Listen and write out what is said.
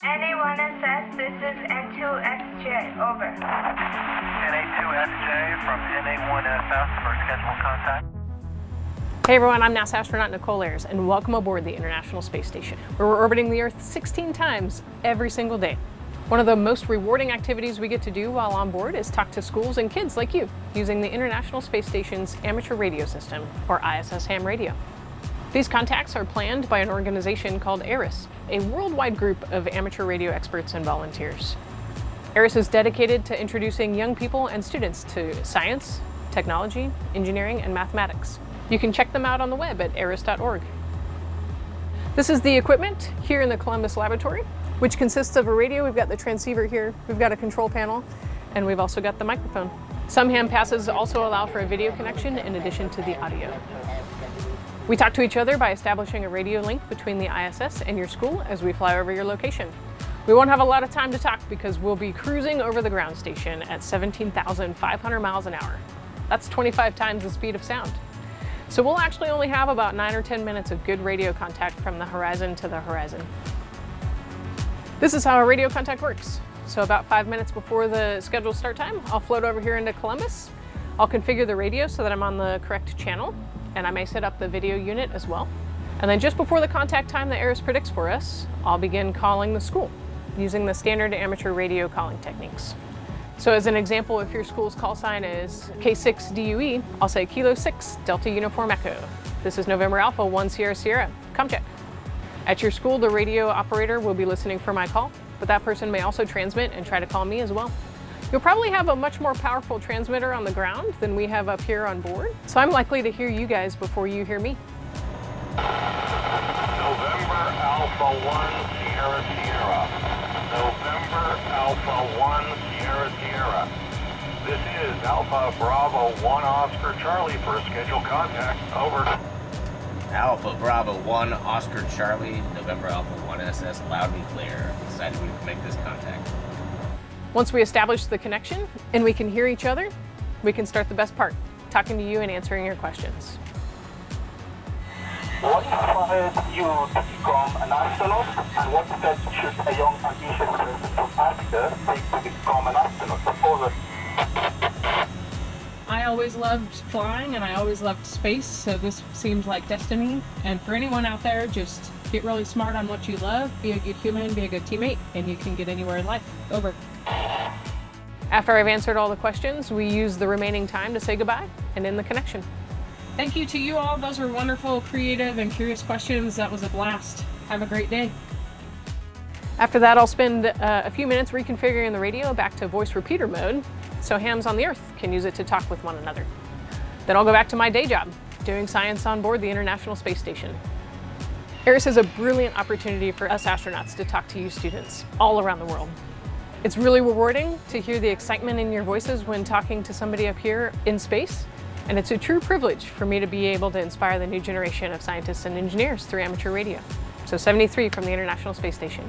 NA1SS, this is N2XJ, over. NA2XJ from NA1SS for scheduled contact. Hey everyone, I'm NASA Astronaut Nichole Ayers, and welcome aboard the International Space Station, where we're orbiting the Earth 16 times every single day. One of the most rewarding activities we get to do while on board is talk to schools and kids like you using the International Space Station's amateur radio system, or ISS ham radio. These contacts are planned by an organization called ARIS, a worldwide group of amateur radio experts and volunteers. ARIS is dedicated to introducing young people and students to science, technology, engineering, and mathematics. You can check them out on the web at aris.org. This is the equipment here in the Columbus laboratory, which consists of a radio. We've got the transceiver here, we've got a control panel, and we've also got the microphone. Some ham passes also allow for a video connection in addition to the audio. We talk to each other by establishing a radio link between the ISS and your school as we fly over your location. We won't have a lot of time to talk because we'll be cruising over the ground station at 17,500 miles an hour. That's 25 times the speed of sound. So we'll actually only have about 9 or 10 minutes of good radio contact from the horizon to the horizon. This is how a radio contact works. So about 5 minutes before the scheduled start time, I'll float over here into Columbus. I'll configure the radio so that I'm on the correct channel, and I may set up the video unit as well. And then just before the contact time that ARIS predicts for us, I'll begin calling the school using the standard amateur radio calling techniques. So as an example, if your school's call sign is K6DUE, I'll say Kilo 6 Delta Uniform Echo. This is November Alpha 1 Sierra Sierra, com check. At your school, the radio operator will be listening for my call, but that person may also transmit and try to call me as well. You'll probably have a much more powerful transmitter on the ground than we have up here on board, so I'm likely to hear you guys before you hear me. November Alpha 1 Sierra Sierra. November Alpha 1 Sierra Sierra. This is Alpha Bravo 1 Oscar Charlie for a scheduled contact. Over. Alpha Bravo 1 Oscar Charlie, November Alpha 1 SS, loud and clear. Excited we can make this contact. Once we establish the connection and we can hear each other, we can start the best part, talking to you and answering your questions. What inspired you to become an astronaut, and what steps should a young ambitious person from Africa take to become an astronaut? Over. I always loved flying and I always loved space, so this seems like destiny. And for anyone out there, just get really smart on what you love, be a good human, be a good teammate, and you can get anywhere in life. Over. After I've answered all the questions, we use the remaining time to say goodbye and end the connection. Thank you to you all. Those were wonderful, creative, and curious questions. That was a blast. Have a great day. After that, I'll spend a few minutes reconfiguring the radio back to voice repeater mode so hams on the Earth can use it to talk with one another. Then I'll go back to my day job, doing science on board the International Space Station. ARIS is a brilliant opportunity for us astronauts to talk to you students all around the world. It's really rewarding to hear the excitement in your voices when talking to somebody up here in space, and it's a true privilege for me to be able to inspire the new generation of scientists and engineers through amateur radio. So 73 from the International Space Station.